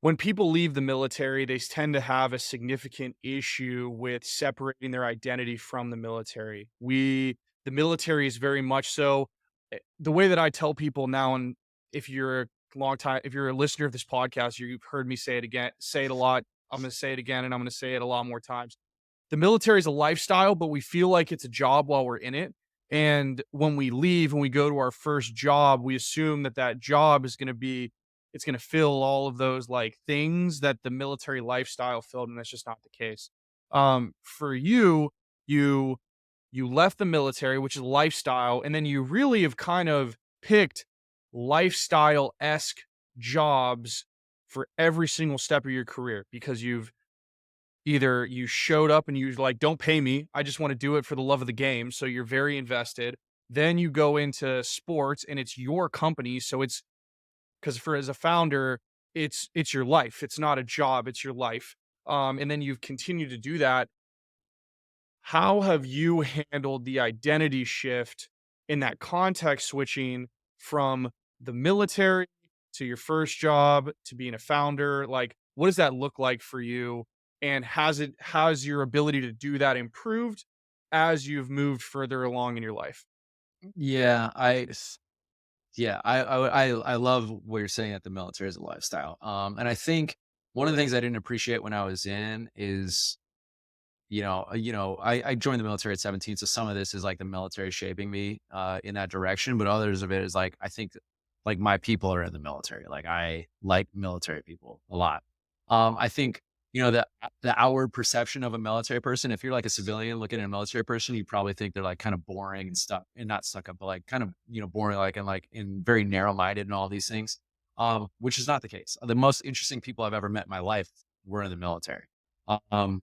when people leave the military, they tend to have a significant issue with separating their identity from the military. The military is very much so the way that I tell people now, and if you're a if you're a listener of this podcast, you've heard me say it a lot. I'm going to say it again, and I'm going to say it a lot more times. The military is a lifestyle, but we feel like it's a job while we're in it. And when we leave and we go to our first job, we assume that that job is going to be it's going to fill all of those like things that the military lifestyle filled, and that's just not the case. For you, you you left the military, which is lifestyle, and then you really have kind of picked lifestyle esque jobs for every single step of your career because either you showed up and you like, "Don't pay me. I just wanna do it for the love of the game," so you're very invested. Then you go into sports and it's your company, so it's 'cause for as a founder, it's your life. It's not a job, it's your life. And then you've continued to do that. How have you handled the identity shift in that context switching from the military to your first job to being a founder? Like, what does that look like for you? And has your ability to do that improved as you've moved further along in your life? Yeah, I love what you're saying that the military is a lifestyle. And I think one of the things I didn't appreciate when I was in is, I joined the military at 17, so some of this is like the military shaping me in that direction, but others of it is like I think like my people are in the military. Like I like military people a lot. I think the outward perception of a military person, if you're like a civilian looking at a military person, you probably think they're like kind of boring and stuff, and not stuck up, but like kind of boring, like and very narrow minded and all these things. Which is not the case. The most interesting people I've ever met in my life were in the military. That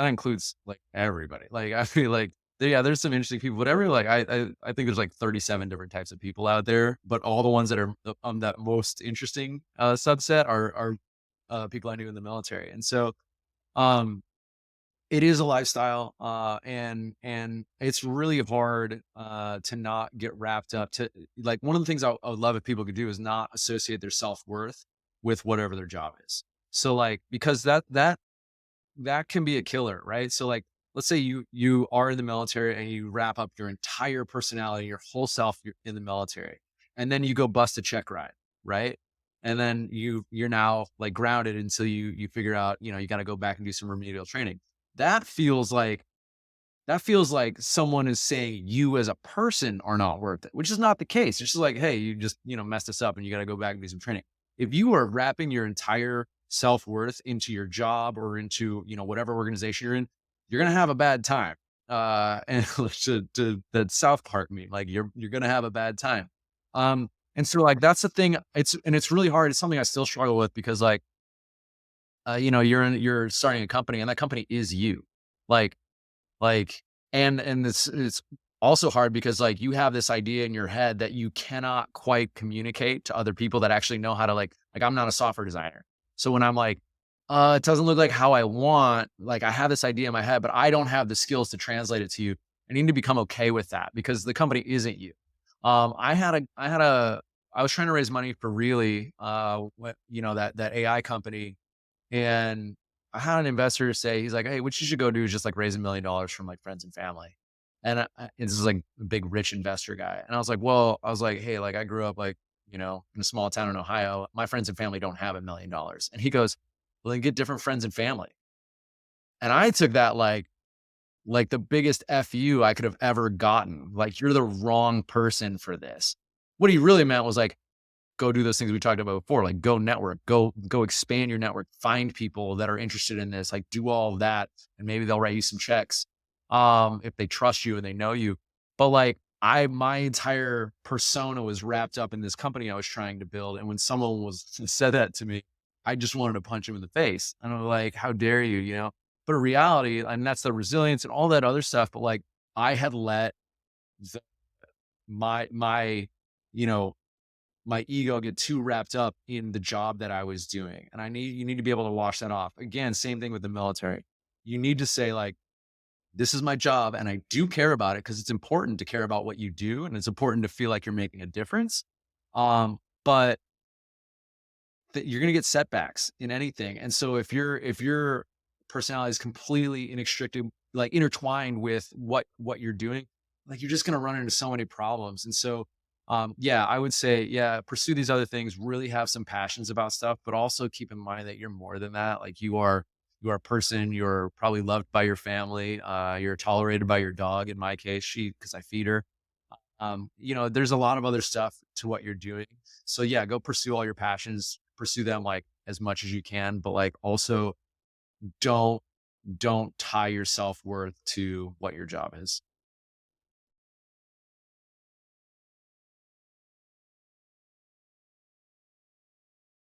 includes like everybody. Like I feel like there's some interesting people, whatever. Like I think there's like 37 different types of people out there, but all the ones that are that most interesting subset are people I knew in the military. And so um it is a lifestyle, and it's really hard to not get wrapped up to like one of the things I would love if people could do is not associate their self worth with whatever their job is. So like because that can be a killer, right? So like let's say you are in the military and you wrap up your entire personality, your whole self in the military, and then you go bust a check ride, right? And then you're now like grounded until you figure out, you got to go back and do some remedial training. That feels like that feels like someone is saying you as a person are not worth it, which is not the case. It's just like, hey, you just, messed this up and you got to go back and do some training. If you are wrapping your entire self-worth into your job or into, whatever organization you're in, you're going to have a bad time. And to that South Park meme, like you're going to have a bad time. And so like, that's the thing. It's really hard. It's something I still struggle with because like, you're starting a company and that company is you. Like, like, and it's also hard because, like, you have this idea in your head that you cannot quite communicate to other people that actually know how to I'm not a software designer. So when I'm like, it doesn't look like how I want, like, I have this idea in my head, but I don't have the skills to translate it to you. I need to become okay with that because the company isn't you. I was trying to raise money for really, that AI company, and I had an investor say, he's like, "Hey, what you should go do is just like raise $1 million from like friends and family." And this is like a big rich investor guy. And I was like, "Hey, like I grew up like, in a small town in Ohio. My friends and family don't have $1 million." And he goes, "Well, then get different friends and family." And I took that like the biggest FU I could have ever gotten. Like, you're the wrong person for this. What he really meant was like, go do those things we talked about before, like go network, go expand your network, find people that are interested in this, like do all of that, and maybe they'll write you some checks if they trust you and they know you. But like my entire persona was wrapped up in this company I was trying to build. And when someone was said that to me, I just wanted to punch him in the face. And I'm like, how dare you, But in reality, and that's the resilience and all that other stuff. But like I had let the, my you know my ego get too wrapped up in the job that I was doing. And you need to be able to wash that off. Again, same thing with the military. You need to say like, this is my job and I do care about it because it's important to care about what you do and it's important to feel like you're making a difference. But that you're gonna get setbacks in anything. And so if your personality is completely inextricably like intertwined with what you're doing, like you're just gonna run into so many problems. And so yeah, I would say, yeah, pursue these other things, really have some passions about stuff, but also keep in mind that you're more than that. Like you are a person, you're probably loved by your family, you're tolerated by your dog in my case, she because I feed her. There's a lot of other stuff to what you're doing. So yeah, go pursue all your passions, pursue them like as much as you can, but like also don't don't tie your self-worth to what your job is.